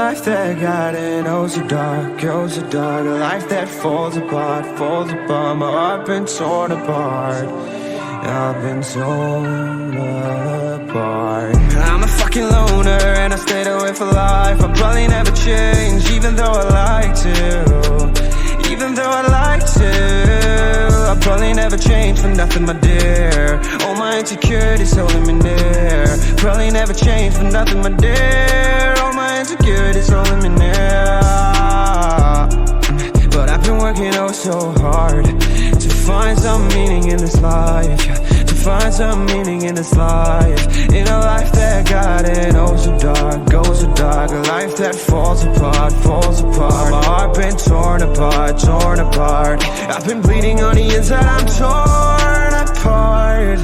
life that got in, oh so dark, oh so dark. A life that falls apart, falls apart. My heart been torn apart, I've been torn apart. I'm a fucking loner and I stayed away for life. I'll probably never change, even though I like to. Even though I like to, I'll probably never change for nothing, my dear. All my insecurities holding me near. Probably never change for nothing, my dear. All my insecurities holding me near. But I've been working oh so hard to find some meaning in this life, to find some meaning in this life. In a life that got it oh so dark, oh so dark. A life that falls apart, falls apart. My heart been torn apart, torn apart. I've been bleeding on the inside, I'm torn apart.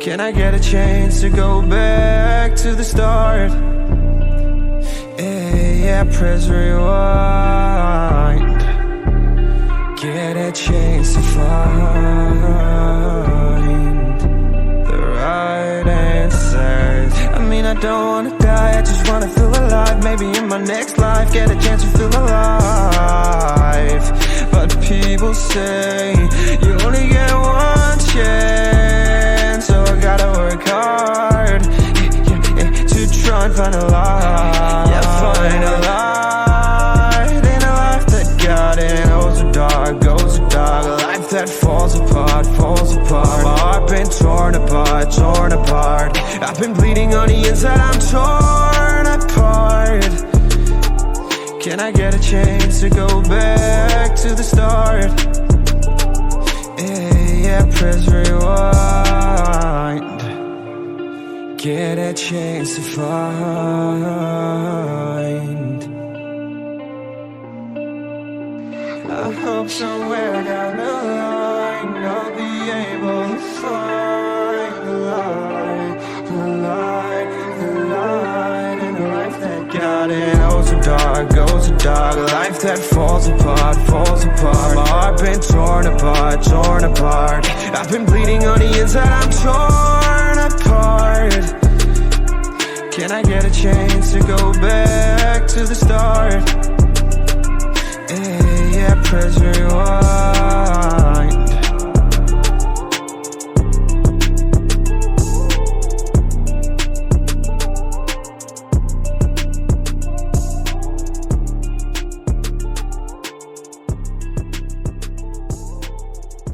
Can I get a chance to go back to the start? Yeah, press rewind. Get a chance to find the right answers. I mean, I don't wanna die, I just wanna feel alive. Maybe in my next life, get a chance to feel alive. But people say you only get one chance, so I gotta work hard to try and find a light. Yeah, find a light in a life that got it oh so dark, oh so dark. A life that falls apart, falls apart. My heart been torn apart, torn apart. I've been bleeding on the inside, I'm torn apart. Can I get a chance to go back to the start? Yeah, press rewind. Get a chance to find. I hope somewhere down the line I'll be able to find the light, the light, the light in a life that got it oh so dark, oh so dark. A life that falls apart, falls apart. My heart been torn apart, torn apart. I've been bleeding on the inside, I'm torn apart. Can I get a chance to go back to the start?